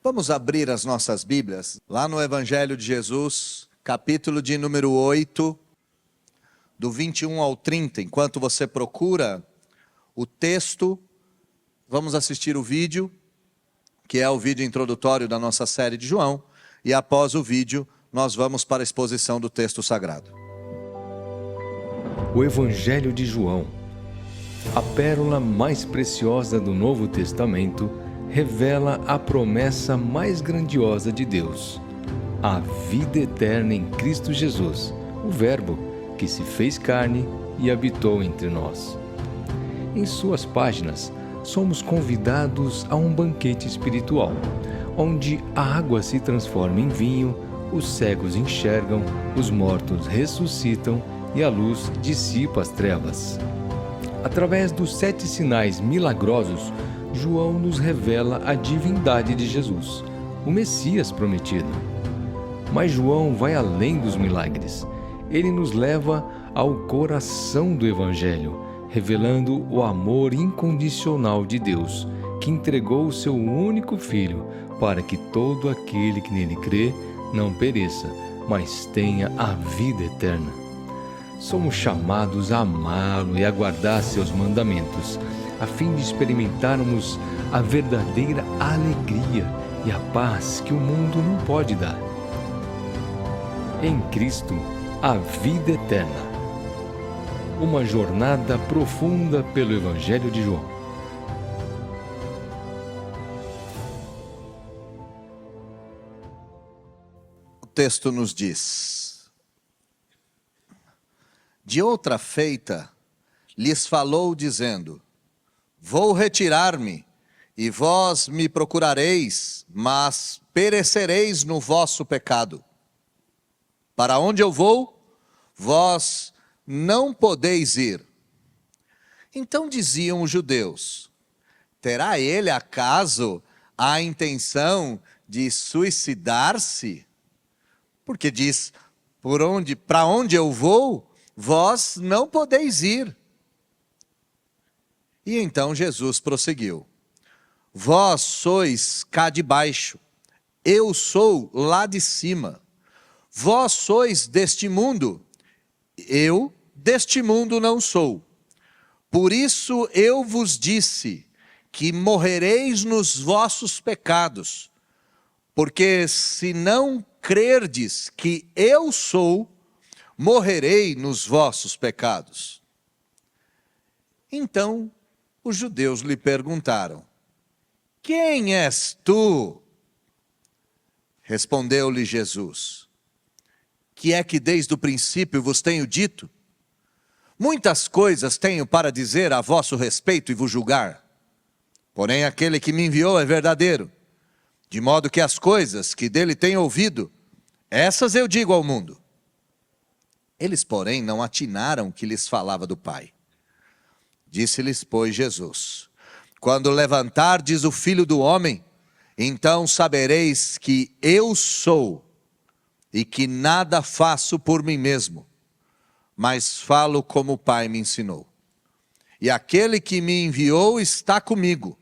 Vamos abrir as nossas Bíblias, lá no Evangelho de Jesus, capítulo de número 8, do 21 ao 30. Enquanto você procura o texto, vamos assistir o vídeo, que é o vídeo introdutório da nossa série de João, e após o vídeo, nós vamos para a exposição do texto sagrado. O Evangelho de João, a pérola mais preciosa do Novo Testamento, revela a promessa mais grandiosa de Deus, a vida eterna em Cristo Jesus, o Verbo que se fez carne e habitou entre nós. Em suas páginas, somos convidados a um banquete espiritual, onde a água se transforma em vinho, os cegos enxergam, os mortos ressuscitam e a luz dissipa as trevas. Através dos 7 sinais milagrosos, João nos revela a divindade de Jesus, o Messias prometido. Mas João vai além dos milagres. Ele nos leva ao coração do Evangelho, revelando o amor incondicional de Deus, que entregou o seu único Filho para que todo aquele que nele crê não pereça, mas tenha a vida eterna. Somos chamados a amá-lo e a guardar seus mandamentos, a fim de experimentarmos a verdadeira alegria e a paz que o mundo não pode dar. Em Cristo, a vida eterna. Uma jornada profunda pelo Evangelho de João. O texto nos diz: de outra feita, lhes falou dizendo: vou retirar-me, e vós me procurareis, mas perecereis no vosso pecado. Para onde eu vou, vós não podeis ir. Então diziam os judeus: terá ele acaso a intenção de suicidar-se? Porque diz: para onde eu vou, vós não podeis ir. E então Jesus prosseguiu: vós sois cá de baixo, eu sou lá de cima. Vós sois deste mundo, eu deste mundo não sou. Por isso eu vos disse que morrereis nos vossos pecados, porque se não crerdes que eu sou, morrerei nos vossos pecados. Então os judeus lhe perguntaram: quem és tu? Respondeu-lhe Jesus: que é que desde o princípio vos tenho dito? Muitas coisas tenho para dizer a vosso respeito e vos julgar. Porém aquele que me enviou é verdadeiro, de modo que as coisas que dele tenho ouvido, essas eu digo ao mundo. Eles, porém, não atinaram que lhes falava do Pai. Disse-lhes, pois, Jesus: quando levantardes o Filho do Homem, então sabereis que eu sou, e que nada faço por mim mesmo, mas falo como o Pai me ensinou. E aquele que me enviou está comigo,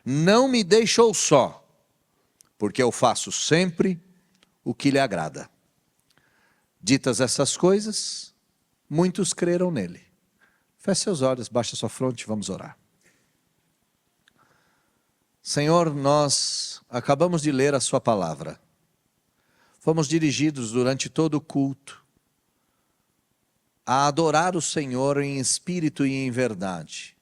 não me deixou só, porque eu faço sempre o que lhe agrada. Ditas essas coisas, muitos creram nele. Feche seus olhos, baixe sua fronte, vamos orar. Senhor, nós acabamos de ler a sua palavra. Fomos dirigidos durante todo o culto a adorar o Senhor em espírito e em verdade.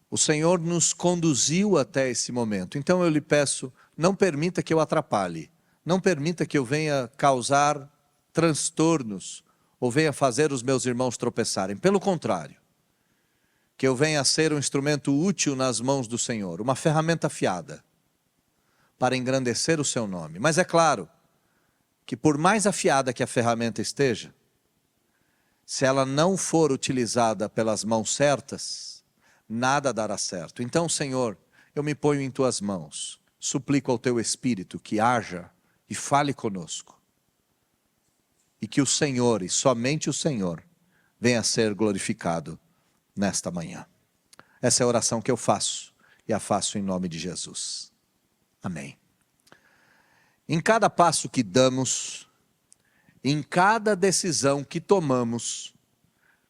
O Senhor nos conduziu até esse momento. Então eu lhe peço, não permita que eu atrapalhe. Não permita que eu venha causar transtornos ou venha fazer os meus irmãos tropeçarem. Pelo contrário, que eu venha ser um instrumento útil nas mãos do Senhor, uma ferramenta afiada, para engrandecer o seu nome. Mas é claro que por mais afiada que a ferramenta esteja, se ela não for utilizada pelas mãos certas, nada dará certo. Então, Senhor, eu me ponho em tuas mãos, suplico ao teu Espírito que haja e fale conosco, e que o Senhor, e somente o Senhor, venha a ser glorificado nesta manhã. Essa é a oração que eu faço, e a faço em nome de Jesus. Amém. Em cada passo que damos, em cada decisão que tomamos,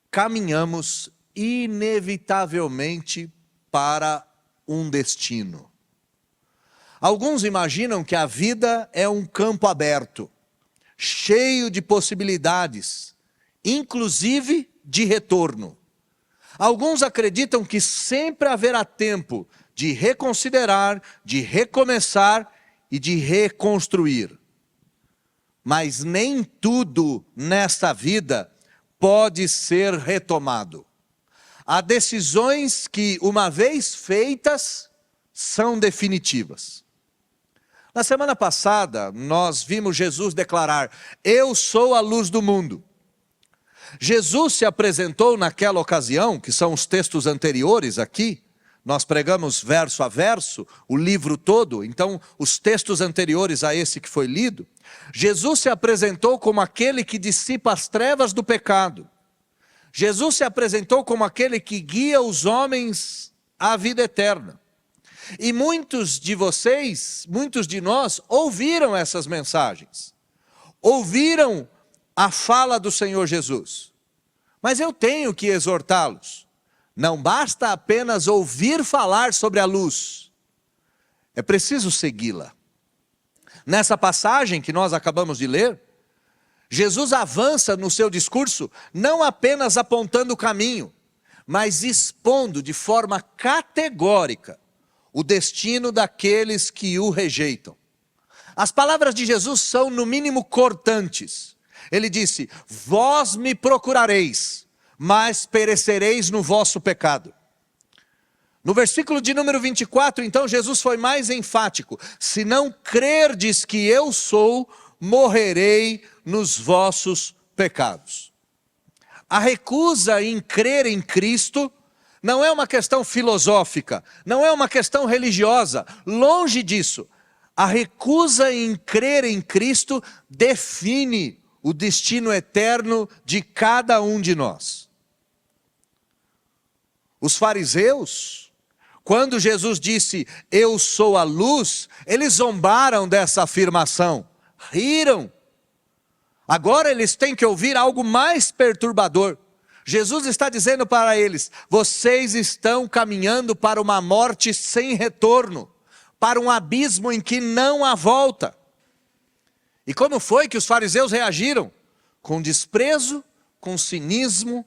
caminhamos inevitavelmente para um destino. Alguns imaginam que a vida é um campo aberto, cheio de possibilidades, inclusive de retorno. Alguns acreditam que sempre haverá tempo de reconsiderar, de recomeçar e de reconstruir. Mas nem tudo nesta vida pode ser retomado. Há decisões que, uma vez feitas, são definitivas. Na semana passada, nós vimos Jesus declarar: eu sou a luz do mundo. Jesus se apresentou naquela ocasião, que são os textos anteriores aqui. Nós pregamos verso a verso, o livro todo, então os textos anteriores a esse que foi lido. Jesus se apresentou como aquele que dissipa as trevas do pecado. Jesus se apresentou como aquele que guia os homens à vida eterna. E muitos de vocês, muitos de nós, ouviram essas mensagens. Ouviram a fala do Senhor Jesus. Mas eu tenho que exortá-los. Não basta apenas ouvir falar sobre a luz. É preciso segui-la. Nessa passagem que nós acabamos de ler, Jesus avança no seu discurso, não apenas apontando o caminho, mas expondo de forma categórica o destino daqueles que o rejeitam. As palavras de Jesus são, no mínimo, cortantes. Ele disse: vós me procurareis, mas perecereis no vosso pecado. No versículo de número 24, então, Jesus foi mais enfático: se não crerdes que eu sou, morrerei nos vossos pecados. A recusa em crer em Cristo não é uma questão filosófica, não é uma questão religiosa, longe disso. A recusa em crer em Cristo define o destino eterno de cada um de nós. Os fariseus, quando Jesus disse: eu sou a luz, eles zombaram dessa afirmação, riram. Agora eles têm que ouvir algo mais perturbador. Jesus está dizendo para eles: vocês estão caminhando para uma morte sem retorno, para um abismo em que não há volta. E como foi que os fariseus reagiram? Com desprezo, com cinismo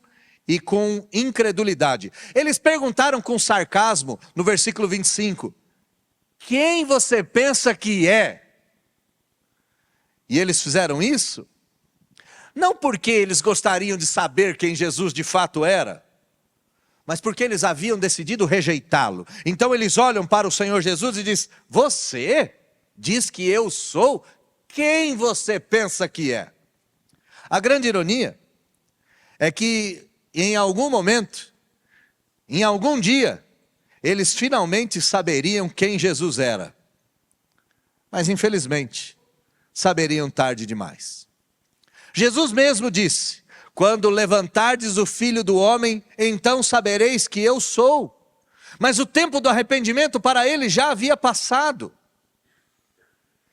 e com incredulidade. Eles perguntaram com sarcasmo, no versículo 25: quem você pensa que é? E eles fizeram isso não porque eles gostariam de saber quem Jesus de fato era, mas porque eles haviam decidido rejeitá-lo. Então eles olham para o Senhor Jesus e dizem: você diz que eu sou? Quem você pensa que é? A grande ironia é que em algum momento, em algum dia, eles finalmente saberiam quem Jesus era. Mas infelizmente, saberiam tarde demais. Jesus mesmo disse: quando levantardes o Filho do Homem, então sabereis que eu sou. Mas o tempo do arrependimento para ele já havia passado.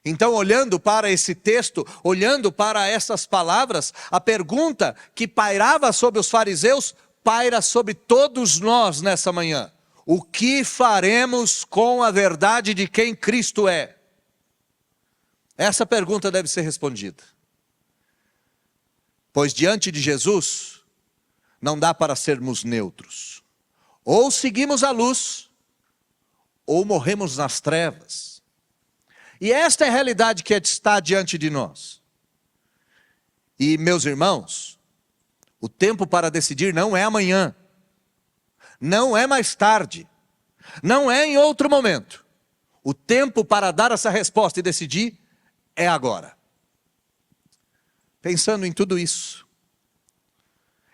Então, olhando para esse texto, olhando para essas palavras, a pergunta que pairava sobre os fariseus, paira sobre todos nós nessa manhã: o que faremos com a verdade de quem Cristo é? Essa pergunta deve ser respondida. Pois diante de Jesus, não dá para sermos neutros. Ou seguimos a luz, ou morremos nas trevas. E esta é a realidade que está diante de nós. E, meus irmãos, o tempo para decidir não é amanhã, não é mais tarde, não é em outro momento. O tempo para dar essa resposta e decidir é agora. Pensando em tudo isso,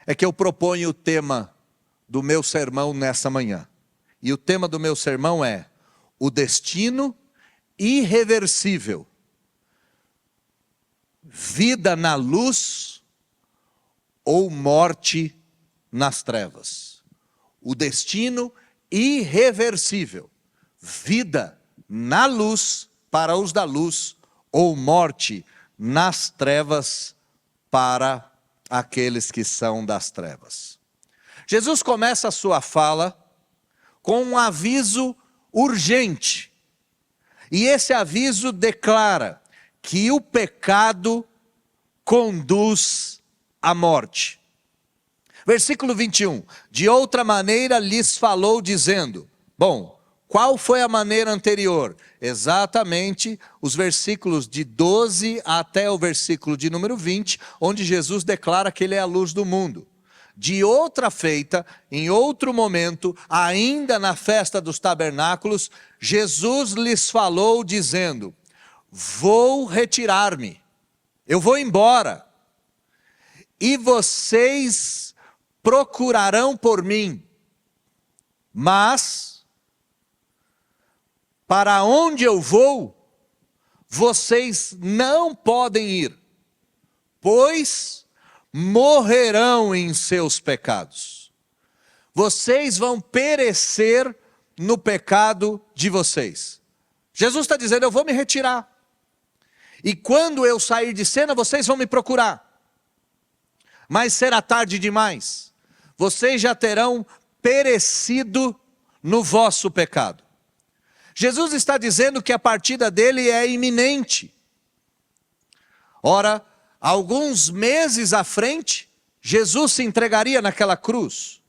é que eu proponho o tema do meu sermão nessa manhã. E o tema do meu sermão é: o destino irreversível. Vida na luz ou morte nas trevas. O destino irreversível. Vida na luz para os da luz, ou morte nas trevas para aqueles que são das trevas. Jesus começa a sua fala com um aviso urgente. E esse aviso declara que o pecado conduz à morte. Versículo 21. De outra maneira lhes falou dizendo. Bom, qual foi a maneira anterior? Exatamente os versículos de 12 até o versículo de número 20, onde Jesus declara que ele é a luz do mundo. De outra feita, em outro momento, ainda na festa dos tabernáculos, Jesus lhes falou dizendo: vou retirar-me, eu vou embora, e vocês procurarão por mim, mas para onde eu vou, vocês não podem ir, pois morrerão em seus pecados. Vocês vão perecer no pecado de vocês. Jesus está dizendo, eu vou me retirar. E quando eu sair de cena, vocês vão me procurar. Mas será tarde demais. Vocês já terão perecido no vosso pecado. Jesus está dizendo que a partida dele é iminente. Ora, alguns meses à frente, Jesus se entregaria naquela cruz.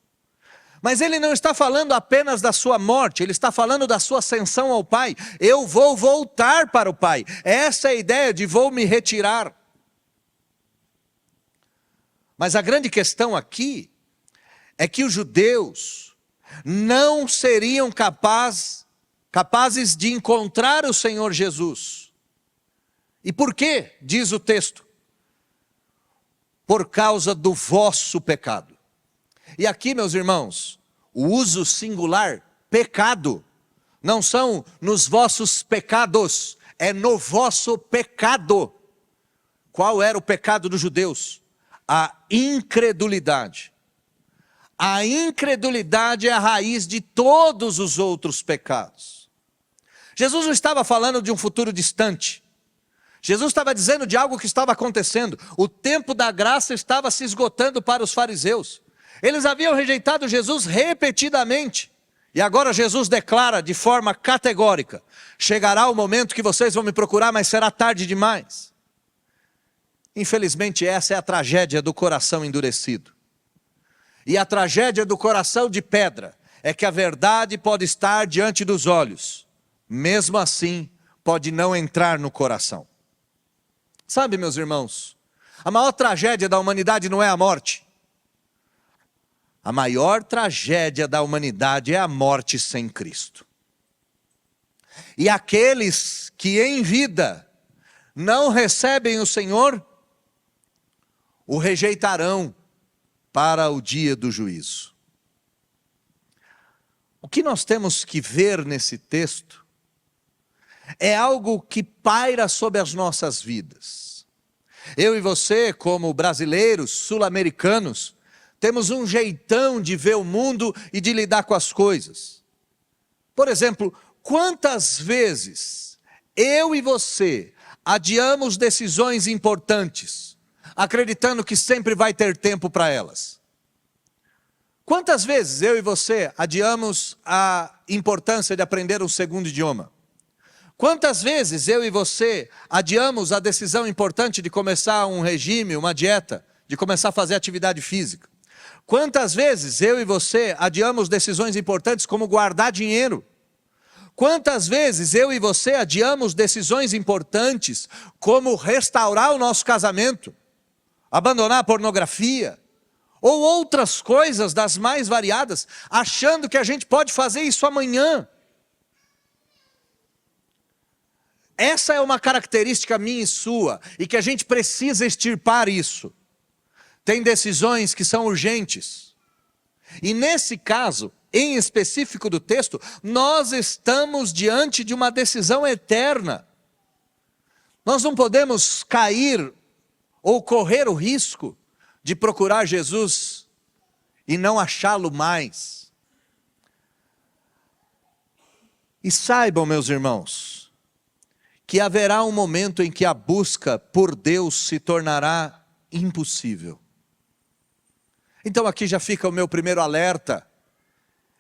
Mas ele não está falando apenas da sua morte, ele está falando da sua ascensão ao Pai. Eu vou voltar para o Pai. Essa é a ideia de vou me retirar. Mas a grande questão aqui é que os judeus não seriam capazes de encontrar o Senhor Jesus. E por quê? Diz o texto. Por causa do vosso pecado. E aqui, meus irmãos, o uso singular, pecado, não são nos vossos pecados, é no vosso pecado. Qual era o pecado dos judeus? A incredulidade. A incredulidade é a raiz de todos os outros pecados. Jesus não estava falando de um futuro distante. Jesus estava dizendo de algo que estava acontecendo. O tempo da graça estava se esgotando para os fariseus. Eles haviam rejeitado Jesus repetidamente. E agora Jesus declara de forma categórica: chegará o momento que vocês vão me procurar, mas será tarde demais. Infelizmente essa é a tragédia do coração endurecido. E a tragédia do coração de pedra é que a verdade pode estar diante dos olhos, mesmo assim pode não entrar no coração. Sabe, meus irmãos, a maior tragédia da humanidade não é a morte. A maior tragédia da humanidade é a morte sem Cristo. E aqueles que em vida não recebem o Senhor, o rejeitarão para o dia do juízo. O que nós temos que ver nesse texto é algo que paira sobre as nossas vidas. Eu e você, como brasileiros, sul-americanos, temos um jeitão de ver o mundo e de lidar com as coisas. Por exemplo, quantas vezes eu e você adiamos decisões importantes, acreditando que sempre vai ter tempo para elas? Quantas vezes eu e você adiamos a importância de aprender um segundo idioma? Quantas vezes eu e você adiamos a decisão importante de começar um regime, uma dieta, de começar a fazer atividade física? Quantas vezes eu e você adiamos decisões importantes como guardar dinheiro? Quantas vezes eu e você adiamos decisões importantes como restaurar o nosso casamento, abandonar a pornografia, ou outras coisas das mais variadas, achando que a gente pode fazer isso amanhã? Essa é uma característica minha e sua, e que a gente precisa extirpar isso. Tem decisões que são urgentes. E nesse caso, em específico do texto, nós estamos diante de uma decisão eterna. Nós não podemos cair ou correr o risco de procurar Jesus e não achá-lo mais. E saibam, meus irmãos, que haverá um momento em que a busca por Deus se tornará impossível. Então aqui já fica o meu primeiro alerta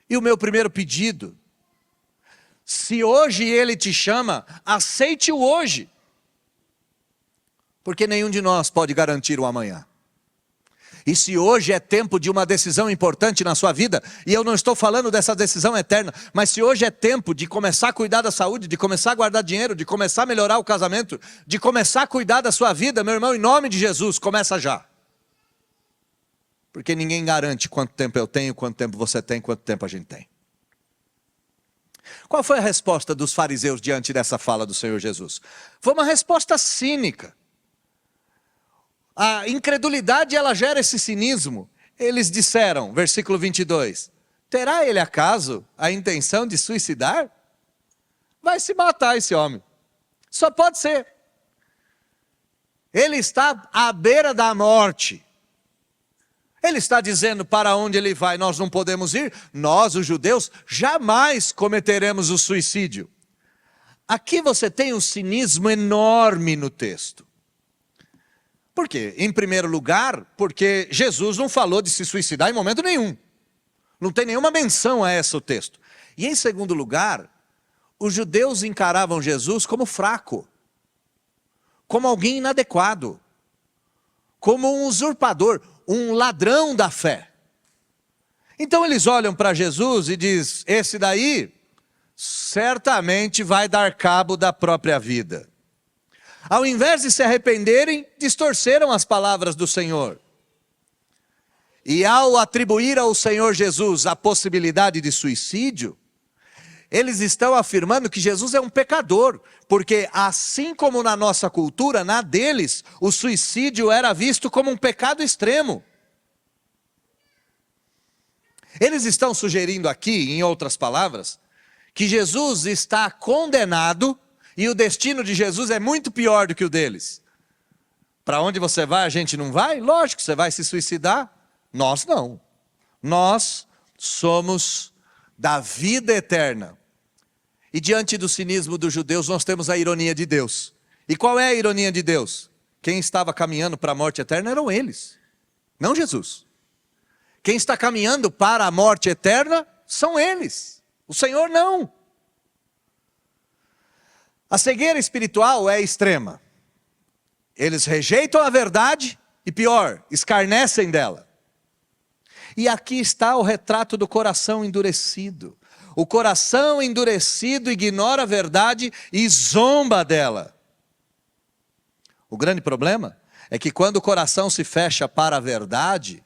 e o meu primeiro pedido. Se hoje Ele te chama, aceite-o hoje. Porque nenhum de nós pode garantir o amanhã. E se hoje é tempo de uma decisão importante na sua vida, e eu não estou falando dessa decisão eterna, mas se hoje é tempo de começar a cuidar da saúde, de começar a guardar dinheiro, de começar a melhorar o casamento, de começar a cuidar da sua vida, meu irmão, em nome de Jesus, começa já. Porque ninguém garante quanto tempo eu tenho, quanto tempo você tem, quanto tempo a gente tem. Qual foi a resposta dos fariseus diante dessa fala do Senhor Jesus? Foi uma resposta cínica. A incredulidade, ela gera esse cinismo. Eles disseram, versículo 22, terá ele acaso a intenção de suicidar? Vai se matar esse homem. Só pode ser. Ele está à beira da morte. Ele está dizendo para onde ele vai, nós não podemos ir. Nós, os judeus, jamais cometeremos o suicídio. Aqui você tem um cinismo enorme no texto. Por quê? Em primeiro lugar, porque Jesus não falou de se suicidar em momento nenhum. Não tem nenhuma menção a esse o texto. E em segundo lugar, os judeus encaravam Jesus como fraco, como alguém inadequado, como um usurpador, um ladrão da fé. Então eles olham para Jesus e dizem, esse daí certamente vai dar cabo da própria vida. Ao invés de se arrependerem, distorceram as palavras do Senhor. E ao atribuir ao Senhor Jesus a possibilidade de suicídio, eles estão afirmando que Jesus é um pecador, porque assim como na nossa cultura, na deles, o suicídio era visto como um pecado extremo. Eles estão sugerindo aqui, em outras palavras, que Jesus está condenado e o destino de Jesus é muito pior do que o deles. Para onde você vai, a gente não vai? Lógico, você vai se suicidar. Nós não. Nós somos da vida eterna. E diante do cinismo dos judeus, nós temos a ironia de Deus. E qual é a ironia de Deus? Quem estava caminhando para a morte eterna eram eles, não Jesus. Quem está caminhando para a morte eterna são eles. O Senhor não. A cegueira espiritual é extrema. Eles rejeitam a verdade e pior, escarnecem dela. E aqui está o retrato do coração endurecido. O coração endurecido ignora a verdade e zomba dela. O grande problema é que quando o coração se fecha para a verdade,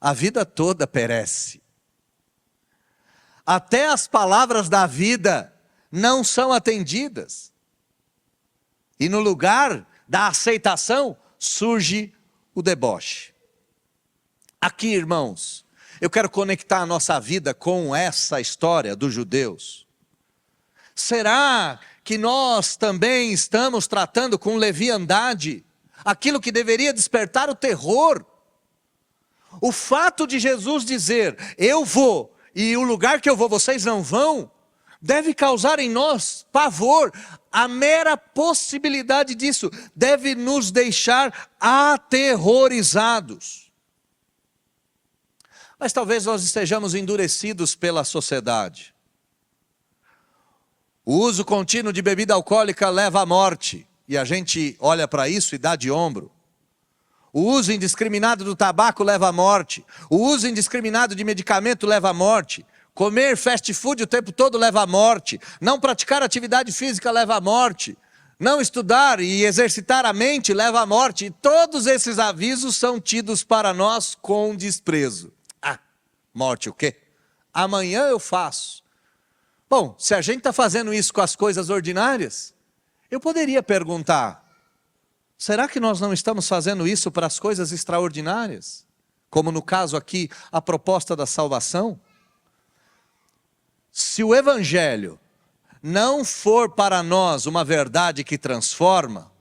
a vida toda perece. Até as palavras da vida não são atendidas. E no lugar da aceitação, surge o deboche. Aqui, irmãos, eu quero conectar a nossa vida com essa história dos judeus. Será que nós também estamos tratando com leviandade aquilo que deveria despertar o terror? O fato de Jesus dizer, eu vou, e o lugar que eu vou vocês não vão, deve causar em nós pavor. A mera possibilidade disso deve nos deixar aterrorizados. Mas talvez nós estejamos endurecidos pela sociedade. O uso contínuo de bebida alcoólica leva à morte, e a gente olha para isso e dá de ombro. O uso indiscriminado do tabaco leva à morte. O uso indiscriminado de medicamento leva à morte. Comer fast food o tempo todo leva à morte. Não praticar atividade física leva à morte. Não estudar e exercitar a mente leva à morte. E todos esses avisos são tidos para nós com desprezo. Ah, morte o quê? Amanhã eu faço. Bom, se a gente está fazendo isso com as coisas ordinárias, eu poderia perguntar, será que nós não estamos fazendo isso para as coisas extraordinárias? Como no caso aqui, a proposta da salvação? Se o Evangelho não for para nós uma verdade que transforma,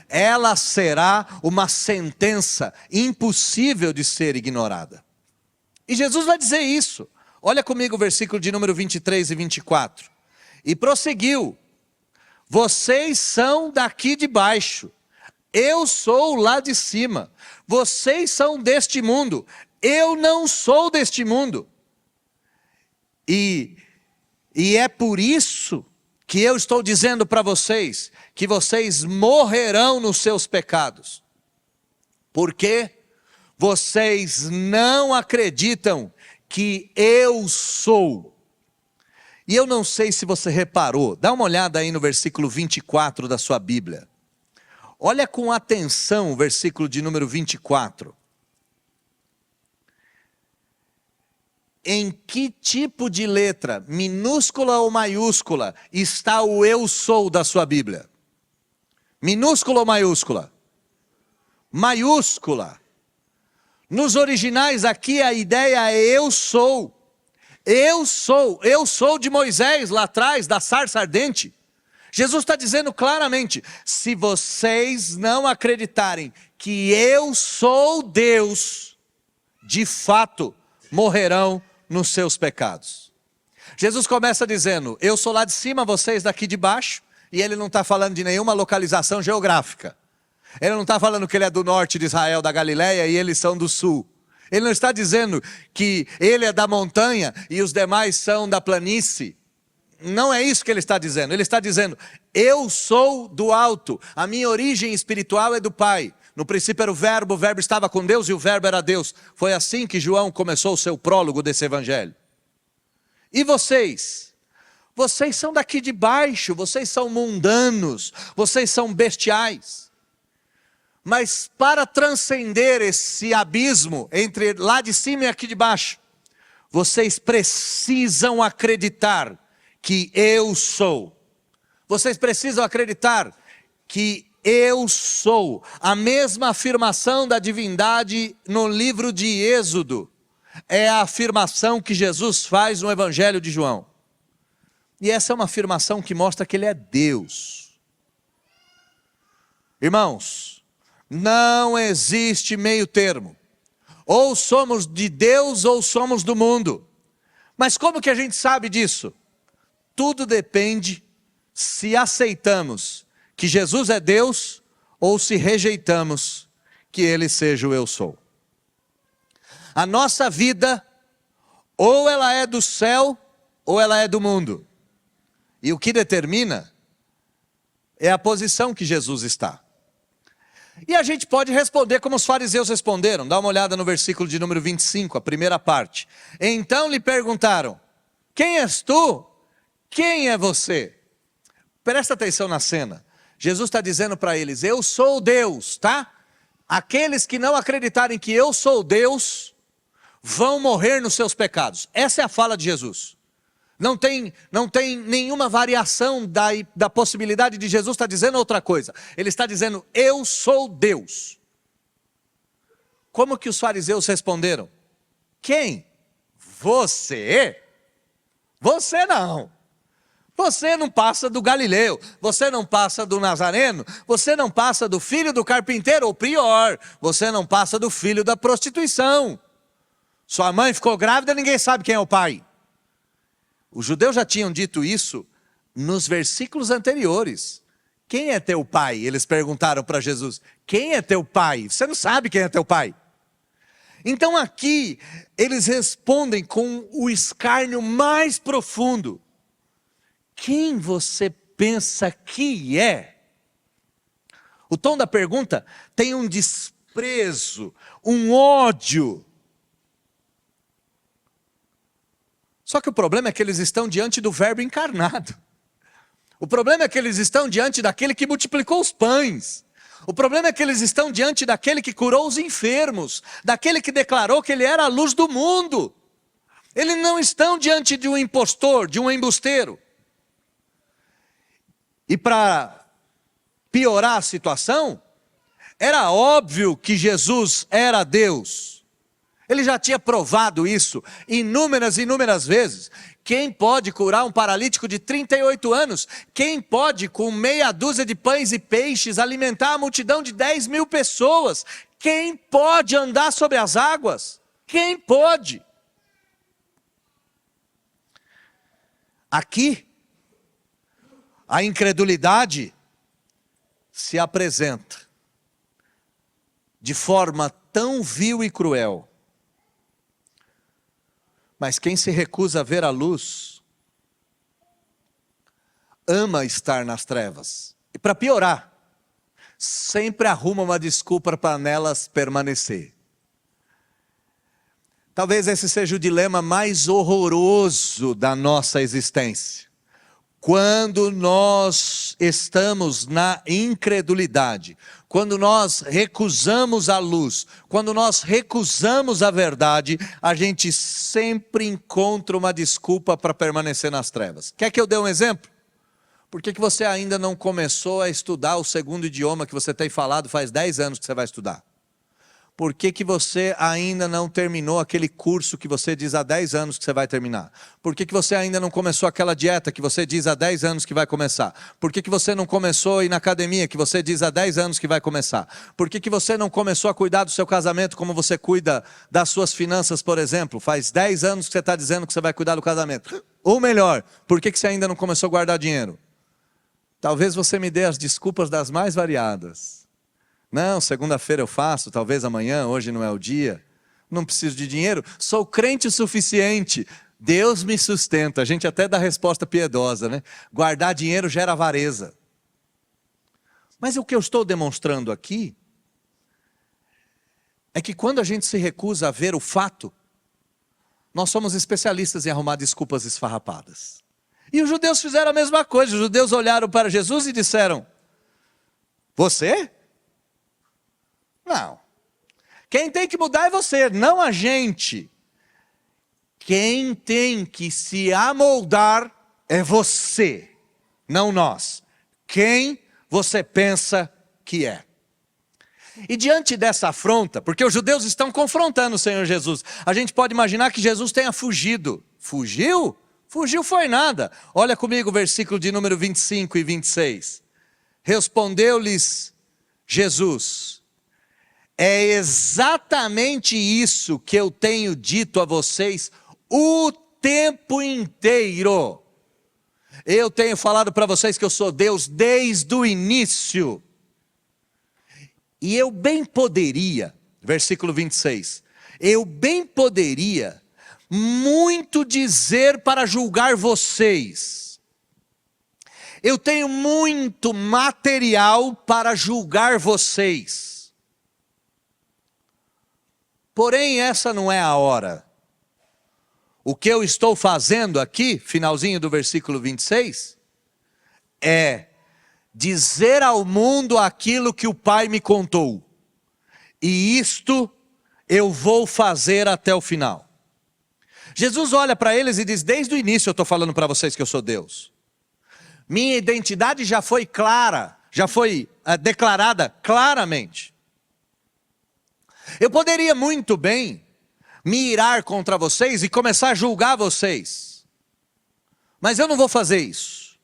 ela será uma sentença impossível de ser ignorada. E Jesus vai dizer isso. Olha comigo o versículo de número 23 e 24. E prosseguiu: vocês são daqui de baixo, eu sou lá de cima. Vocês são deste mundo, eu não sou deste mundo. E é por isso que eu estou dizendo para vocês que vocês morrerão nos seus pecados. Porque vocês não acreditam que eu sou. E eu não sei se você reparou, dá uma olhada aí no versículo 24 da sua Bíblia. Olha com atenção o versículo de número 24. Em que tipo de letra, minúscula ou maiúscula, está o eu sou da sua Bíblia? Minúscula ou maiúscula? Maiúscula. Nos originais aqui a ideia é eu sou. Eu sou de Moisés lá atrás, da sarça ardente. Jesus está dizendo claramente: se vocês não acreditarem que eu sou Deus, de fato morrerão nos seus pecados. Jesus começa dizendo: eu sou lá de cima, vocês daqui de baixo. E ele não está falando de nenhuma localização geográfica. Ele não está falando que ele é do norte de Israel, da Galileia, e eles são do sul. Ele não está dizendo que ele é da montanha e os demais são da planície. Não é isso que ele está dizendo. Ele está dizendo: eu sou do alto, a minha origem espiritual é do Pai. No princípio era o verbo estava com Deus e o verbo era Deus. Foi assim que João começou o seu prólogo desse evangelho. E vocês? Vocês são daqui de baixo, vocês são mundanos, vocês são bestiais. Mas para transcender esse abismo entre lá de cima e aqui de baixo, vocês precisam acreditar que eu sou. Vocês precisam acreditar que eu sou. A mesma afirmação da divindade no livro de Êxodo é a afirmação que Jesus faz no Evangelho de João. E essa é uma afirmação que mostra que ele é Deus. Irmãos, não existe meio termo. Ou somos de Deus ou somos do mundo. Mas como que a gente sabe disso? Tudo depende se aceitamos que Jesus é Deus ou se rejeitamos que Ele seja o eu sou. A nossa vida, ou ela é do céu ou ela é do mundo. E o que determina é a posição que Jesus está. E a gente pode responder como os fariseus responderam. Dá uma olhada no versículo de número 25, a primeira parte. Então lhe perguntaram: quem és tu? Quem é você? Presta atenção na cena. Jesus está dizendo para eles: eu sou Deus, tá? Aqueles que não acreditarem que eu sou Deus, vão morrer nos seus pecados. Essa é a fala de Jesus. Não tem nenhuma variação da possibilidade de Jesus estar dizendo outra coisa. Ele está dizendo: eu sou Deus. Como que os fariseus responderam? Quem? Você? Você não. Você não passa do Galileu, você não passa do Nazareno, você não passa do filho do carpinteiro, ou pior, você não passa do filho da prostituição. Sua mãe ficou grávida e ninguém sabe quem é o pai. Os judeus já tinham dito isso nos versículos anteriores. Quem é teu pai? Eles perguntaram para Jesus. Quem é teu pai? Você não sabe quem é teu pai. Então aqui eles respondem com o escárnio mais profundo. Quem você pensa que é? O tom da pergunta tem um desprezo, um ódio. Só que o problema é que eles estão diante do verbo encarnado. O problema é que eles estão diante daquele que multiplicou os pães. O problema é que eles estão diante daquele que curou os enfermos, daquele que declarou que ele era a luz do mundo. Eles não estão diante de um impostor, de um embusteiro. E para piorar a situação, era óbvio que Jesus era Deus. Ele já tinha provado isso inúmeras vezes. Quem pode curar um paralítico de 38 anos? Quem pode, com meia dúzia de pães e peixes, alimentar a multidão de 10.000 pessoas? Quem pode andar sobre as águas? Quem pode? Aqui, A incredulidade se apresenta de forma tão vil e cruel. Mas quem se recusa a ver a luz, ama estar nas trevas. E para piorar, sempre arruma uma desculpa para nelas permanecer. Talvez esse seja o dilema mais horroroso da nossa existência. Quando nós estamos na incredulidade, quando nós recusamos a luz, quando nós recusamos a verdade, a gente sempre encontra uma desculpa para permanecer nas trevas. Quer que eu dê um exemplo? Por que você ainda não começou a estudar o segundo idioma que você tem falado faz 10 anos que você vai estudar? Por que você ainda não terminou aquele curso que você diz há 10 anos que você vai terminar? Por que você ainda não começou aquela dieta que você diz há 10 anos que vai começar? Por que você não começou a ir na academia que você diz há 10 anos que vai começar? Por que você não começou a cuidar do seu casamento como você cuida das suas finanças, por exemplo? Faz 10 anos que você está dizendo que você vai cuidar do casamento. Ou melhor, por que você ainda não começou a guardar dinheiro? Talvez você me dê as desculpas das mais variadas. Não, segunda-feira eu faço, talvez amanhã, hoje não é o dia. Não preciso de dinheiro, sou crente o suficiente. Deus me sustenta. A gente até dá resposta piedosa, né? Guardar dinheiro gera avareza. Mas o que eu estou demonstrando aqui é que quando a gente se recusa a ver o fato, nós somos especialistas em arrumar desculpas esfarrapadas. E os judeus fizeram a mesma coisa. Os judeus olharam para Jesus e disseram: você? Não. Quem tem que mudar é você, não a gente. Quem tem que se amoldar é você, não nós. Quem você pensa que é? E diante dessa afronta, porque os judeus estão confrontando o Senhor Jesus, a gente pode imaginar que Jesus tenha fugido. Fugiu? Fugiu foi nada. Olha comigo o versículo de número 25 e 26. Respondeu-lhes Jesus: é exatamente isso que eu tenho dito a vocês o tempo inteiro. Eu tenho falado para vocês que eu sou Deus desde o início. E eu bem poderia, versículo 26, eu bem poderia muito dizer para julgar vocês. Eu tenho muito material para julgar vocês. Porém, essa não é a hora. O que eu estou fazendo aqui, finalzinho do versículo 26, é dizer ao mundo aquilo que o Pai me contou. E isto eu vou fazer até o final. Jesus olha para eles e diz: desde o início eu estou falando para vocês que eu sou Deus. Minha identidade já foi clara, já foi declarada claramente. Eu poderia muito bem me irar contra vocês e começar a julgar vocês. Mas eu não vou fazer isso.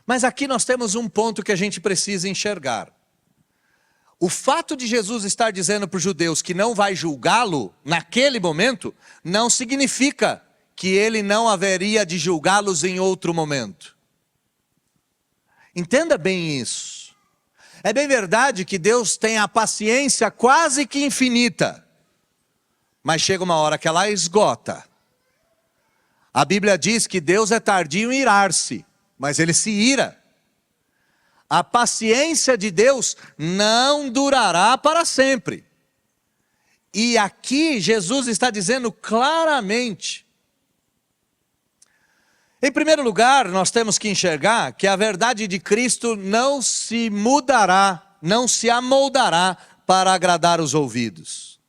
Mas aqui nós temos um ponto que a gente precisa enxergar. O fato de Jesus estar dizendo para os judeus que não vai julgá-lo naquele momento, não significa que ele não haveria de julgá-los em outro momento. Entenda bem isso. É bem verdade que Deus tem a paciência quase que infinita, mas chega uma hora que ela esgota. A Bíblia diz que Deus é tardio em irar-se, mas ele se ira. A paciência de Deus não durará para sempre. E aqui Jesus está dizendo claramente. Em primeiro lugar, nós temos que enxergar que a verdade de Cristo não se mudará, não se amoldará para agradar os ouvidos.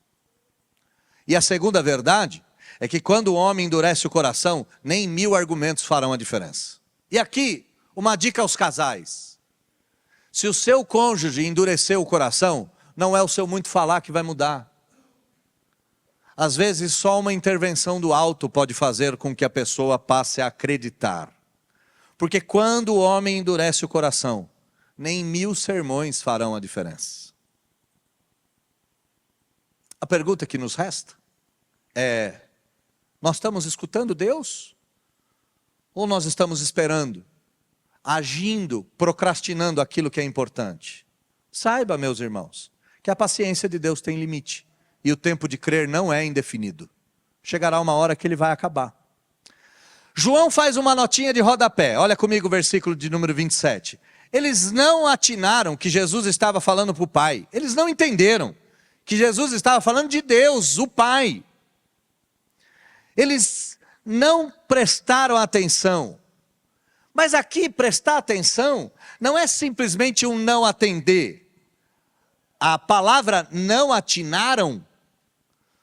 E a segunda verdade é que quando o homem endurece o coração, nem 1000 argumentos farão a diferença. E aqui, uma dica aos casais. Se o seu cônjuge endurecer o coração, não é o seu muito falar que vai mudar. Às vezes só uma intervenção do alto pode fazer com que a pessoa passe a acreditar. Porque quando o homem endurece o coração, nem 1000 sermões farão a diferença. A pergunta que nos resta é: nós estamos escutando Deus? Ou nós estamos esperando agindo, procrastinando aquilo que é importante. Saiba, meus irmãos, que a paciência de Deus tem limite. E o tempo de crer não é indefinido. Chegará uma hora que ele vai acabar. João faz uma notinha de rodapé. Olha comigo o versículo de número 27. Eles não atinaram que Jesus estava falando para o Pai. Eles não entenderam que Jesus estava falando de Deus, o Pai. Eles não prestaram atenção. Mas aqui, prestar atenção não é simplesmente um não atender. A palavra não atinaram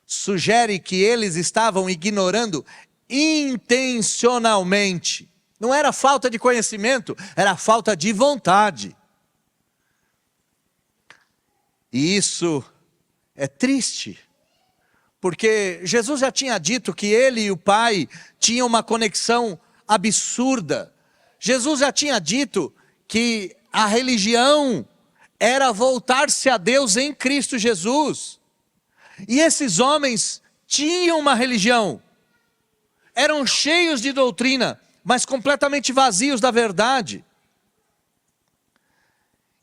sugere que eles estavam ignorando intencionalmente. Não era falta de conhecimento, era falta de vontade. E isso é triste, porque Jesus já tinha dito que ele e o Pai tinham uma conexão absurda. Jesus já tinha dito que a religião era voltar-se a Deus em Cristo Jesus. E esses homens tinham uma religião, eram cheios de doutrina, mas completamente vazios da verdade.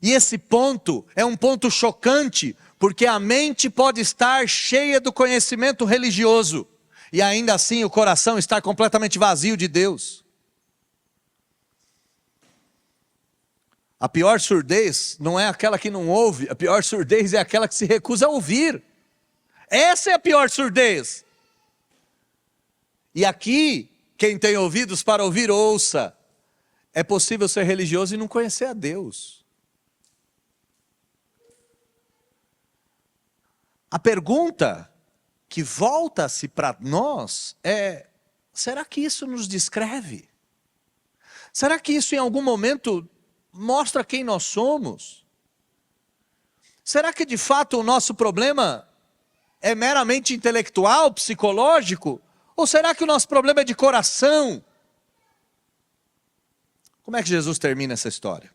E esse ponto é um ponto chocante, porque a mente pode estar cheia do conhecimento religioso, e ainda assim o coração estar completamente vazio de Deus. A pior surdez não é aquela que não ouve, a pior surdez é aquela que se recusa a ouvir. Essa é a pior surdez. E aqui, quem tem ouvidos para ouvir, ouça. É possível ser religioso e não conhecer a Deus. A pergunta que volta-se para nós é: será que isso nos descreve? Será que isso em algum momento mostra quem nós somos? Será que de fato o nosso problema é meramente intelectual, psicológico? Ou será que o nosso problema é de coração? Como é que Jesus termina essa história?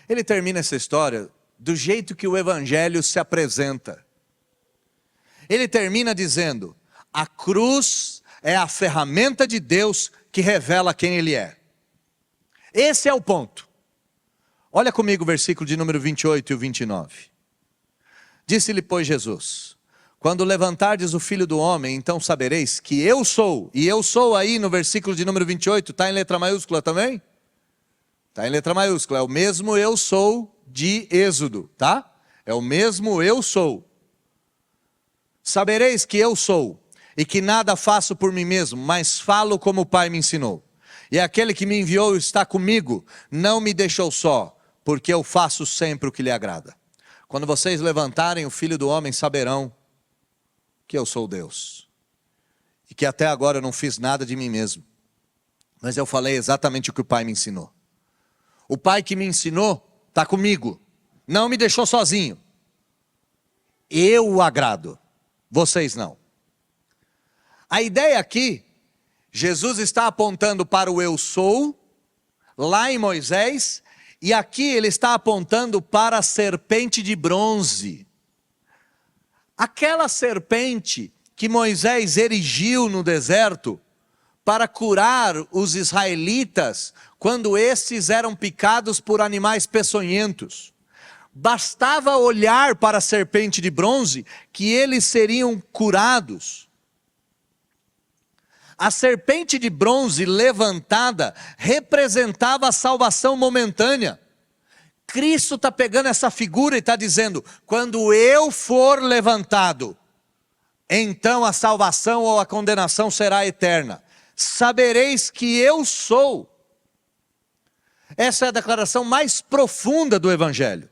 Ele termina essa história do jeito que o Evangelho se apresenta. Ele termina dizendo: a cruz é a ferramenta de Deus que revela quem Ele é. Esse é o ponto. Olha comigo o versículo de número 28 e o 29. Disse-lhe, pois, Jesus: quando levantardes o Filho do Homem, então sabereis que eu sou. E eu sou aí no versículo de número 28, está em letra maiúscula também? Está em letra maiúscula, é o mesmo eu sou de Êxodo, tá? É o mesmo eu sou. Sabereis que eu sou, e que nada faço por mim mesmo, mas falo como o Pai me ensinou. E aquele que me enviou está comigo, não me deixou só, porque eu faço sempre o que lhe agrada. Quando vocês levantarem o Filho do Homem, saberão que eu sou Deus. E que até agora eu não fiz nada de mim mesmo. Mas eu falei exatamente o que o Pai me ensinou. O Pai que me ensinou está comigo. Não me deixou sozinho. Eu o agrado. Vocês não. A ideia aqui, Jesus está apontando para o eu sou, lá em Moisés, e aqui ele está apontando para a serpente de bronze. Aquela serpente que Moisés erigiu no deserto para curar os israelitas quando esses eram picados por animais peçonhentos. Bastava olhar para a serpente de bronze que eles seriam curados. A serpente de bronze levantada representava a salvação momentânea. Cristo está pegando essa figura e está dizendo: quando eu for levantado, então a salvação ou a condenação será eterna. Sabereis que eu sou. Essa é a declaração mais profunda do Evangelho.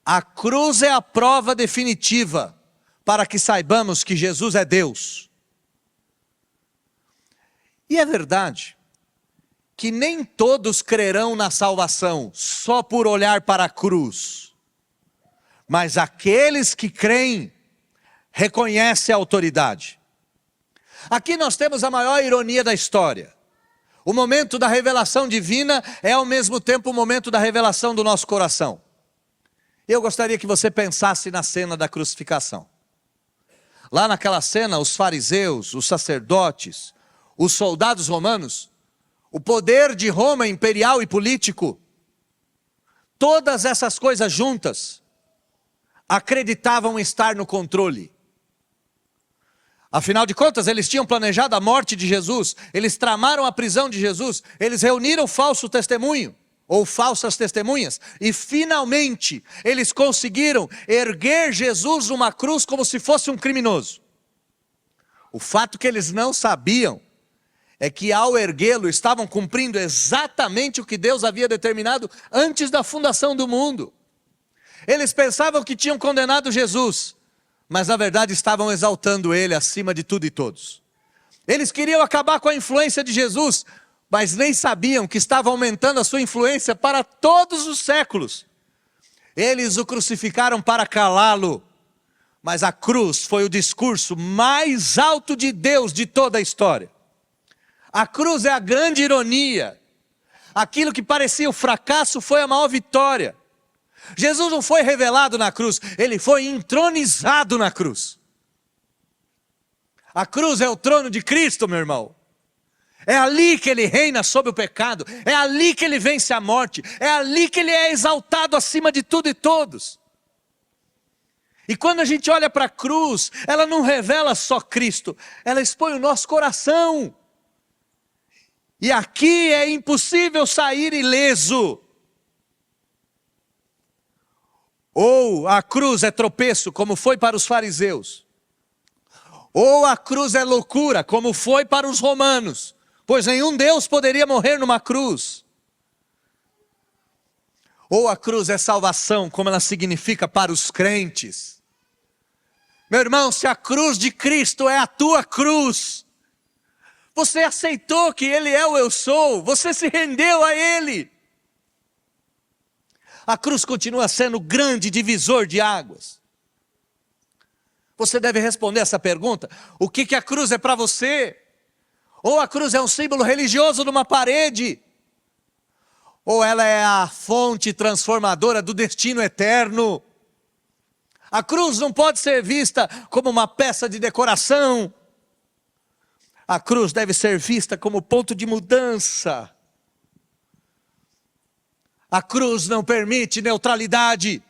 A cruz é a prova definitiva para que saibamos que Jesus é Deus. E é verdade que nem todos crerão na salvação só por olhar para a cruz. Mas aqueles que creem, reconhecem a autoridade. Aqui nós temos a maior ironia da história. O momento da revelação divina é ao mesmo tempo o momento da revelação do nosso coração. Eu gostaria que você pensasse na cena da crucificação. Lá naquela cena, os fariseus, os sacerdotes, os soldados romanos, o poder de Roma imperial e político, todas essas coisas juntas, acreditavam estar no controle. Afinal de contas, eles tinham planejado a morte de Jesus, eles tramaram a prisão de Jesus, eles reuniram falso testemunho, ou falsas testemunhas, e finalmente eles conseguiram erguer Jesus numa cruz como se fosse um criminoso. O fato que eles não sabiam é que ao erguê-lo estavam cumprindo exatamente o que Deus havia determinado antes da fundação do mundo. Eles pensavam que tinham condenado Jesus, mas na verdade estavam exaltando ele acima de tudo e todos. Eles queriam acabar com a influência de Jesus, mas nem sabiam que estava aumentando a sua influência para todos os séculos. Eles o crucificaram para calá-lo, mas a cruz foi o discurso mais alto de Deus de toda a história. A cruz é a grande ironia. Aquilo que parecia o fracasso foi a maior vitória. Jesus não foi revelado na cruz, ele foi entronizado na cruz. A cruz é o trono de Cristo, meu irmão. É ali que ele reina sobre o pecado, é ali que ele vence a morte, é ali que ele é exaltado acima de tudo e todos. E quando a gente olha para a cruz, ela não revela só Cristo, ela expõe o nosso coração. E aqui é impossível sair ileso. Ou a cruz é tropeço, como foi para os fariseus. Ou a cruz é loucura, como foi para os romanos. Pois nenhum Deus poderia morrer numa cruz. Ou a cruz é salvação, como ela significa para os crentes. Meu irmão, se a cruz de Cristo é a tua cruz, você aceitou que Ele é o eu sou, você se rendeu a Ele. A cruz continua sendo o grande divisor de águas. Você deve responder essa pergunta: o que a cruz é para você? Ou a cruz é um símbolo religioso numa parede? Ou ela é a fonte transformadora do destino eterno? A cruz não pode ser vista como uma peça de decoração. A cruz deve ser vista como ponto de mudança. A cruz não permite neutralidade.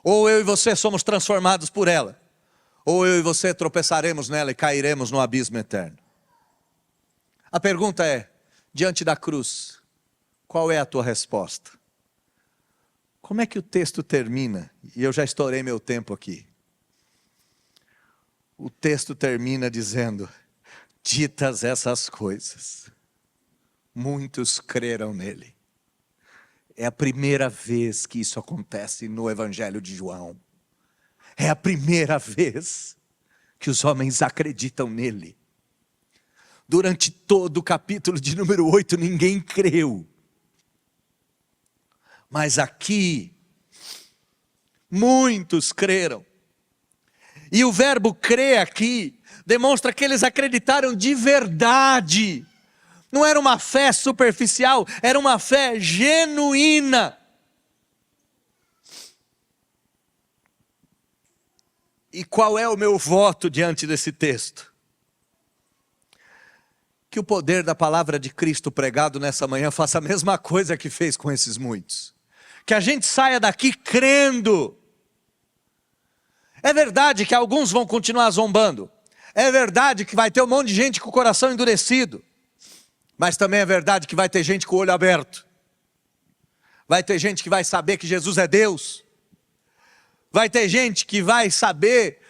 Ou eu e você somos transformados por ela, ou eu e você tropeçaremos nela e cairemos no abismo eterno. A pergunta é, diante da cruz, qual é a tua resposta? Como é que o texto termina? E eu já estourei meu tempo aqui. O texto termina dizendo: ditas essas coisas, muitos creram nele. É a primeira vez que isso acontece no Evangelho de João. É a primeira vez que os homens acreditam nele. Durante todo o capítulo de número 8, ninguém creu. Mas aqui, muitos creram. E o verbo crer aqui demonstra que eles acreditaram de verdade. Não era uma fé superficial, era uma fé genuína. E qual é o meu voto diante desse texto? Que o poder da palavra de Cristo pregado nessa manhã faça a mesma coisa que fez com esses muitos. Que a gente saia daqui crendo. É verdade que alguns vão continuar zombando. É verdade que vai ter um monte de gente com o coração endurecido. Mas também é verdade que vai ter gente com o olho aberto. Vai ter gente que vai saber que Jesus é Deus. Vai ter gente que vai saber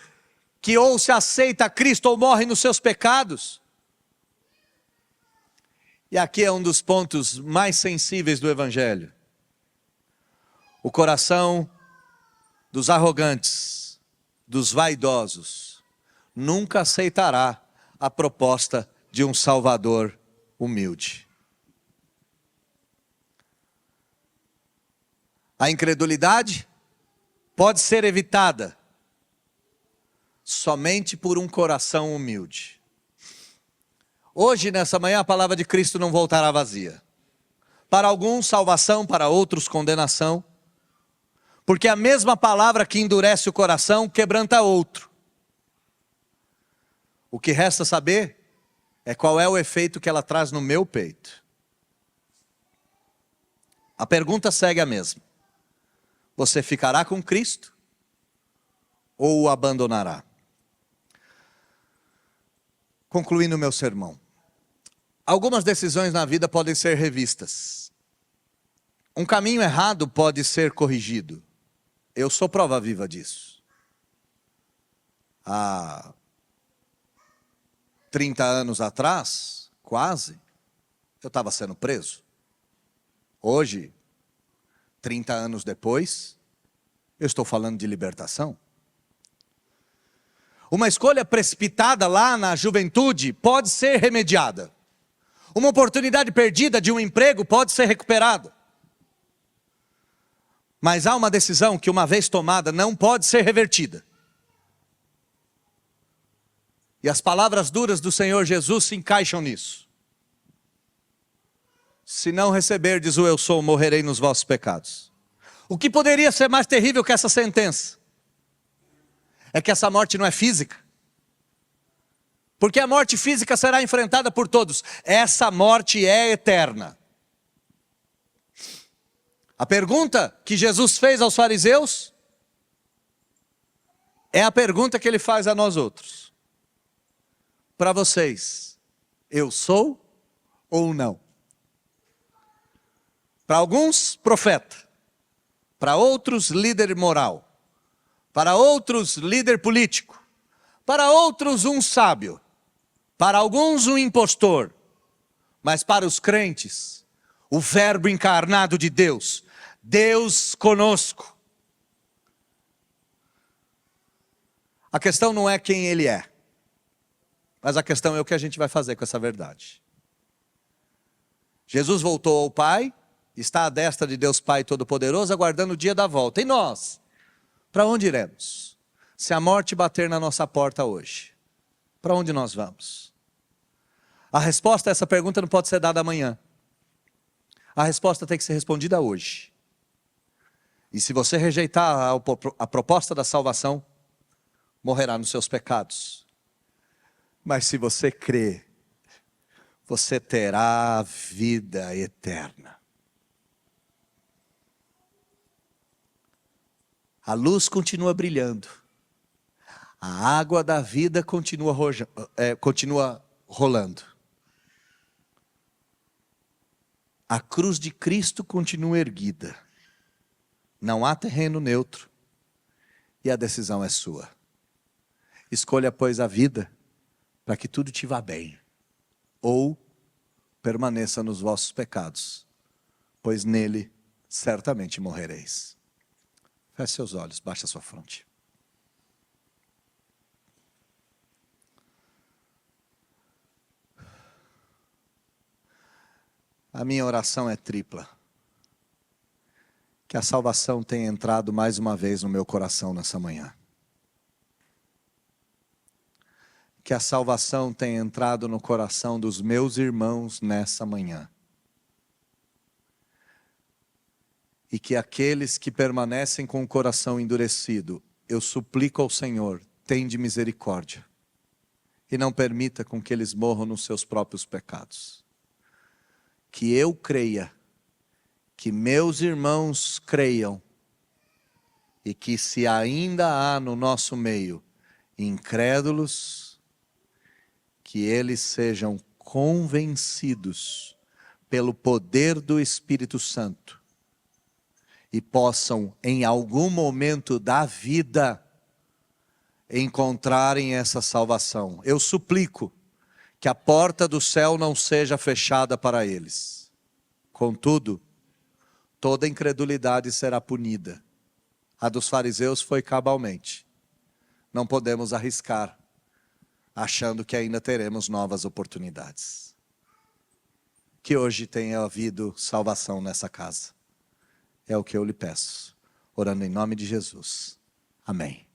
que ou se aceita Cristo ou morre nos seus pecados. E aqui é um dos pontos mais sensíveis do Evangelho. O coração dos arrogantes, dos vaidosos, nunca aceitará a proposta de um Salvador humilde. A incredulidade pode ser evitada somente por um coração humilde. Hoje, nessa manhã, a palavra de Cristo não voltará vazia. Para alguns, salvação, para outros, condenação. Porque a mesma palavra que endurece o coração, quebranta outro. O que resta saber é qual é o efeito que ela traz no meu peito. A pergunta segue a mesma. Você ficará com Cristo ou o abandonará? Concluindo o meu sermão. Algumas decisões na vida podem ser revistas. Um caminho errado pode ser corrigido. Eu sou prova viva disso. Há 30 anos atrás, quase, eu estava sendo preso. Hoje, 30 anos depois, eu estou falando de libertação. Uma escolha precipitada lá na juventude pode ser remediada. Uma oportunidade perdida de um emprego pode ser recuperada. Mas há uma decisão que, uma vez tomada, não pode ser revertida. E as palavras duras do Senhor Jesus se encaixam nisso. Se não receberdes o eu sou, morrerei nos vossos pecados. O que poderia ser mais terrível que essa sentença? É que essa morte não é física. Porque a morte física será enfrentada por todos. Essa morte é eterna. A pergunta que Jesus fez aos fariseus é a pergunta que ele faz a nós outros. Para vocês, eu sou ou não? Para alguns, profeta. Para outros, líder moral. Para outros, líder político. Para outros, um sábio. Para alguns, um impostor. Mas para os crentes, o verbo encarnado de Deus, Deus conosco. A questão não é quem ele é, mas a questão é o que a gente vai fazer com essa verdade. Jesus voltou ao Pai, está à destra de Deus Pai Todo-Poderoso, aguardando o dia da volta. E nós? Para onde iremos? Se a morte bater na nossa porta hoje, para onde nós vamos? A resposta a essa pergunta não pode ser dada amanhã. A resposta tem que ser respondida hoje. E se você rejeitar a proposta da salvação, morrerá nos seus pecados. Mas se você crer, você terá vida eterna. A luz continua brilhando. A água da vida continua rolando. A cruz de Cristo continua erguida. Não há terreno neutro. E a decisão é sua. Escolha, pois, a vida para que tudo te vá bem. Ou permaneça nos vossos pecados, pois nele certamente morrereis. Feche seus olhos, baixe a sua fronte. A minha oração é tripla. Que a salvação tenha entrado mais uma vez no meu coração nessa manhã. Que a salvação tenha entrado no coração dos meus irmãos nessa manhã. E que aqueles que permanecem com o coração endurecido, eu suplico ao Senhor, tende misericórdia. E não permita com que eles morram nos seus próprios pecados. Que eu creia, que meus irmãos creiam, e que se ainda há no nosso meio incrédulos, que eles sejam convencidos pelo poder do Espírito Santo e possam, em algum momento da vida, encontrarem essa salvação. Eu suplico que a porta do céu não seja fechada para eles. Contudo, toda incredulidade será punida. A dos fariseus foi cabalmente. Não podemos arriscar, achando que ainda teremos novas oportunidades. Que hoje tenha havido salvação nessa casa. É o que eu lhe peço, orando em nome de Jesus. Amém.